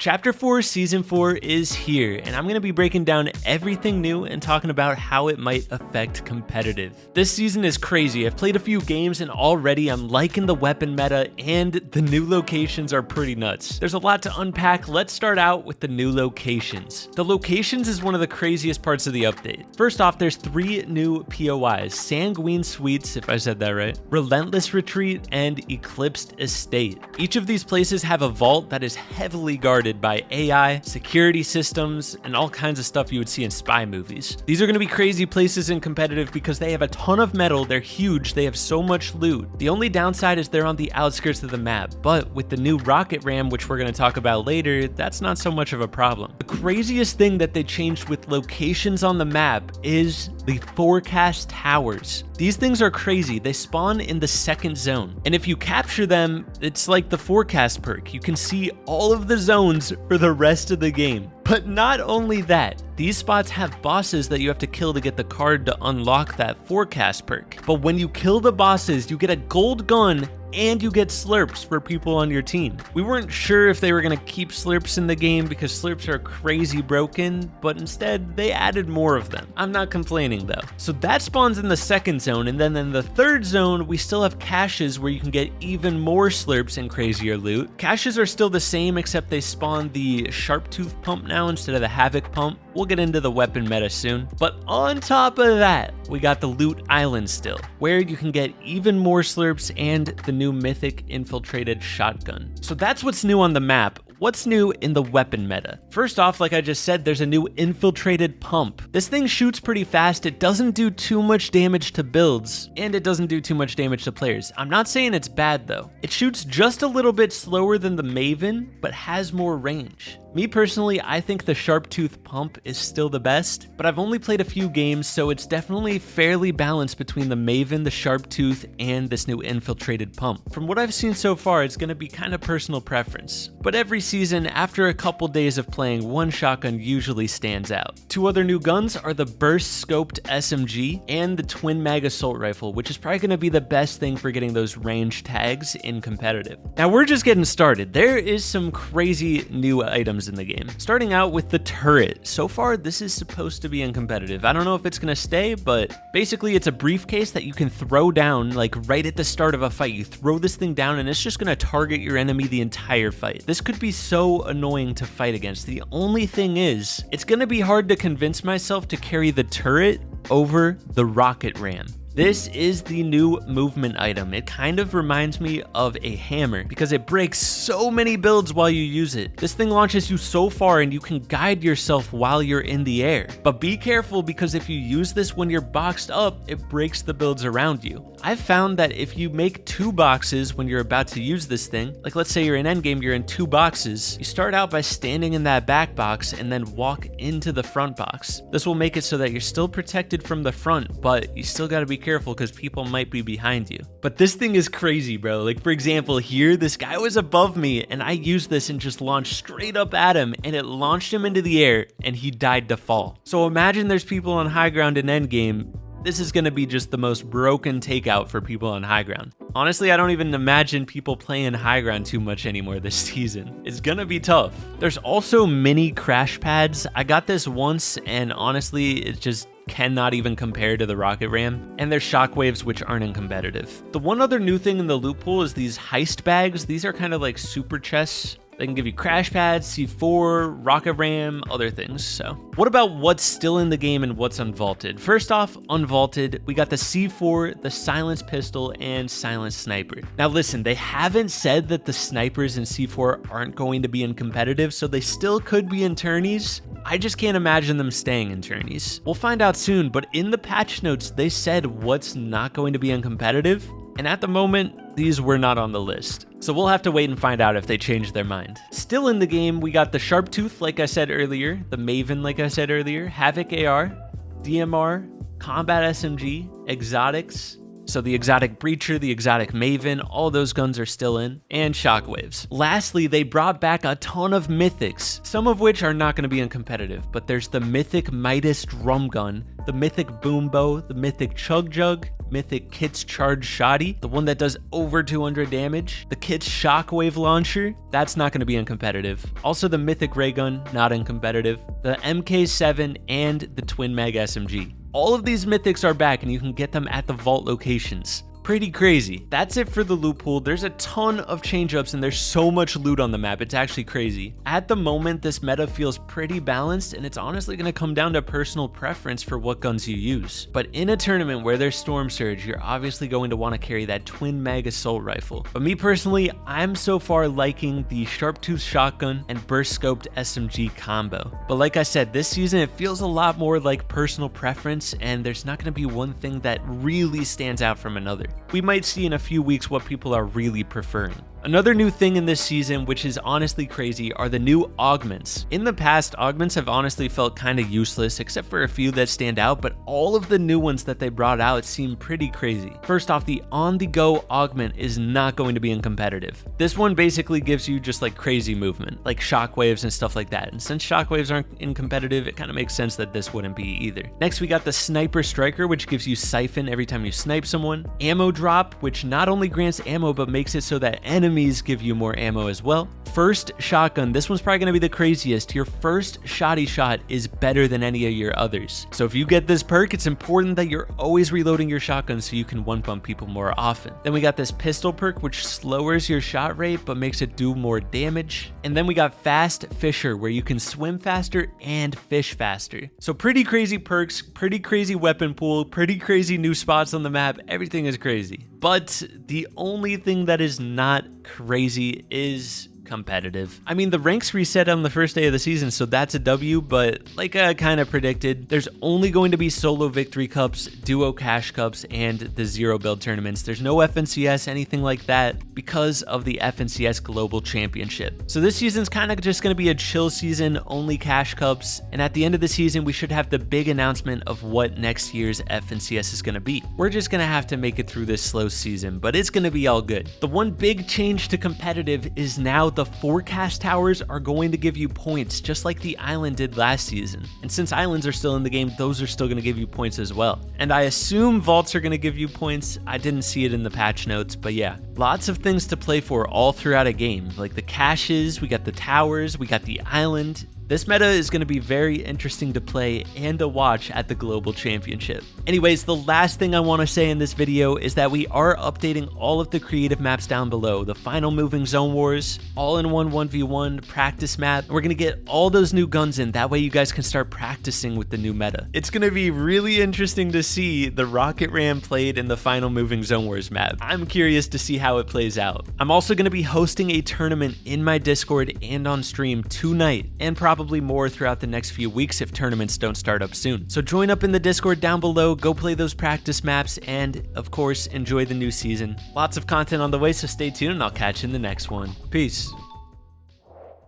Chapter 4 Season 4 is here, and I'm going to be breaking down everything new and talking about how it might affect competitive. This season is crazy. I've played a few games and already I'm liking the weapon meta, and the new locations are pretty nuts. There's a lot to unpack. Let's start out with the new locations. The locations is one of the craziest parts of the update. First off, there's 3 new POIs: Sanguine Suites, if I said that right, Relentless Retreat, and Eclipsed Estate. Each of these places have a vault that is heavily guarded by AI, security systems, and all kinds of stuff you would see in spy movies. These are going to be crazy places in competitive because they have a ton of metal, they're huge, they have so much loot. The only downside is they're on the outskirts of the map, but with the new rocket ram, which we're going to talk about later, that's not so much of a problem. The craziest thing that they changed with locations on the map is the forecast towers. These things are crazy. They spawn in the second zone, and if you capture them, it's like the forecast perk. You can see all of the zones for the rest of the game. But not only that, these spots have bosses that you have to kill to get the card to unlock that forecast perk. But when you kill the bosses, you get a gold gun and you get slurps for people on your team. We weren't sure if they were going to keep slurps in the game because slurps are crazy broken, but instead they added more of them. I'm not complaining though. So that spawns in the second zone, and then in the third zone, we still have caches where you can get even more slurps and crazier loot. Caches are still the same, except they spawn the Sharp Tooth Pump now instead of the Havoc Pump. We'll get into the weapon meta soon. But on top of that, we got the Loot Island still, where you can get even more slurps and the new mythic infiltrated shotgun. So that's what's new on the map. What's new in the weapon meta? First off, like I just said, there's a new infiltrated pump. This thing shoots pretty fast, it doesn't do too much damage to builds, and it doesn't do too much damage to players. I'm not saying it's bad though. It shoots just a little bit slower than the Maven, but has more range. Me personally, I think the Sharp Tooth Pump is still the best, but I've only played a few games, so it's definitely fairly balanced between the Maven, the Sharp Tooth, and this new infiltrated pump. From what I've seen so far, it's going to be kind of personal preference. But every season, after a couple days of playing, one shotgun usually stands out. 2 other new guns are the Burst Scoped SMG and the Twin Mag Assault Rifle, which is probably going to be the best thing for getting those range tags in competitive. Now we're just getting started. There is some crazy new items in the game. Starting out with the turret. So far, this is supposed to be in competitive. I don't know if it's gonna stay, but basically it's a briefcase that you can throw down like right at the start of a fight. You throw this thing down and it's just gonna target your enemy the entire fight. This could be so annoying to fight against. The only thing is, it's gonna be hard to convince myself to carry the turret over the rocket ram. This is the new movement item. It kind of reminds me of a hammer because it breaks so many builds while you use it. This thing launches you so far and you can guide yourself while you're in the air. But be careful because if you use this when you're boxed up, it breaks the builds around you. I've found that if you make 2 boxes when you're about to use this thing, like let's say you're in endgame, you're in 2 boxes, you start out by standing in that back box and then walk into the front box. This will make it so that you're still protected from the front, but you still gotta be careful because people might be behind you. But this thing is crazy, bro. Like for example, here, this guy was above me and I used this and just launched straight up at him and it launched him into the air and he died to fall. So imagine there's people on high ground in endgame. This is going to be just the most broken takeout for people on high ground. Honestly, I don't even imagine people playing high ground too much anymore this season. It's gonna be tough. There's also mini crash pads. I got this once and honestly, it just cannot even compare to the rocket ram, and there's shockwaves which aren't in competitive. The one other new thing in the loot pool is these heist bags. These are kind of like super chests. They can give you crash pads, C4, rocket ram, other things. So what about what's still in the game and what's unvaulted? First off, unvaulted, we got the C4, the silenced pistol, and silenced sniper. Now listen, they haven't said that the snipers in C4 aren't going to be in competitive, so they still could be in tourneys. I just can't imagine them staying in tourneys. We'll find out soon, but in the patch notes, they said what's not going to be in competitive. And at the moment, these were not on the list. So we'll have to wait and find out if they change their mind. Still in the game, we got the Sharp Tooth, like I said earlier, the Maven, like I said earlier, Havoc AR, DMR, Combat SMG, Exotics. So the Exotic Breacher, the Exotic Maven, all those guns are still in, and Shockwaves. Lastly, they brought back a ton of Mythics, some of which are not going to be in competitive, but there's the Mythic Midas Drum Gun, the Mythic Boom Bow, the Mythic Chug Jug, mythic Kit's Charge Shoddy, the one that does over 200 damage. The Kit's Shockwave Launcher, that's not going to be in competitive. Also the mythic Ray Gun, not in competitive. The MK7 and the Twin Mag SMG. All of these mythics are back and you can get them at the vault locations. Pretty crazy. That's it for the loot pool. There's a ton of change-ups and there's so much loot on the map. It's actually crazy. At the moment, this meta feels pretty balanced and it's honestly going to come down to personal preference for what guns you use. But in a tournament where there's Storm Surge, you're obviously going to want to carry that Twin Mag Assault Rifle. But me personally, I'm so far liking the Sharp Tooth Shotgun and Burst Scoped SMG combo. But like I said, this season it feels a lot more like personal preference and there's not going to be one thing that really stands out from another. We might see in a few weeks what people are really preferring. Another new thing in this season, which is honestly crazy, are the new Augments. In the past, Augments have honestly felt kind of useless, except for a few that stand out, but all of the new ones that they brought out seem pretty crazy. First off, the on-the-go Augment is not going to be in competitive. This one basically gives you just like crazy movement, like shockwaves and stuff like that. And since shockwaves aren't in competitive, it kind of makes sense that this wouldn't be either. Next, we got the Sniper Striker, which gives you Siphon every time you snipe someone. Ammo Drop, which not only grants ammo, but makes it so that enemies give you more ammo as well. First Shotgun, this one's probably going to be the craziest. Your first shoddy shot is better than any of your others. So if you get this perk, it's important that you're always reloading your shotgun so you can one-pump people more often. Then we got this Pistol perk, which lowers your shot rate but makes it do more damage. And then we got Fast Fisher, where you can swim faster and fish faster. So pretty crazy perks, pretty crazy weapon pool, pretty crazy new spots on the map. Everything is crazy. But the only thing that is not crazy is competitive. I mean, the ranks reset on the first day of the season, so that's a W, but like I kind of predicted, there's only going to be solo victory cups, duo cash cups, and the zero build tournaments. There's no FNCS, anything like that, because of the FNCS Global Championship. So this season's kind of just going to be a chill season, only cash cups, and at the end of the season, we should have the big announcement of what next year's FNCS is going to be. We're just going to have to make it through this slow season, but it's going to be all good. The one big change to competitive is now the forecast towers are going to give you points just like the island did last season. And since islands are still in the game, those are still going to give you points as well. And I assume vaults are going to give you points. I didn't see it in the patch notes, but yeah, lots of things to play for all throughout a game. Like the caches, we got the towers, we got the island. This meta is going to be very interesting to play and to watch at the Global Championship. Anyways, the last thing I want to say in this video is that we are updating all of the creative maps down below. The Final Moving Zone Wars, all-in-one 1v1 practice map. We're going to get all those new guns in. That way you guys can start practicing with the new meta. It's going to be really interesting to see the Rocket Ram played in the Final Moving Zone Wars map. I'm curious to see how it plays out. I'm also going to be hosting a tournament in my Discord and on stream tonight, and probably more throughout the next few weeks if tournaments don't start up soon. So join up in the Discord down below, go play those practice maps, and of course, enjoy the new season. Lots of content on the way, so stay tuned and I'll catch you in the next one. Peace.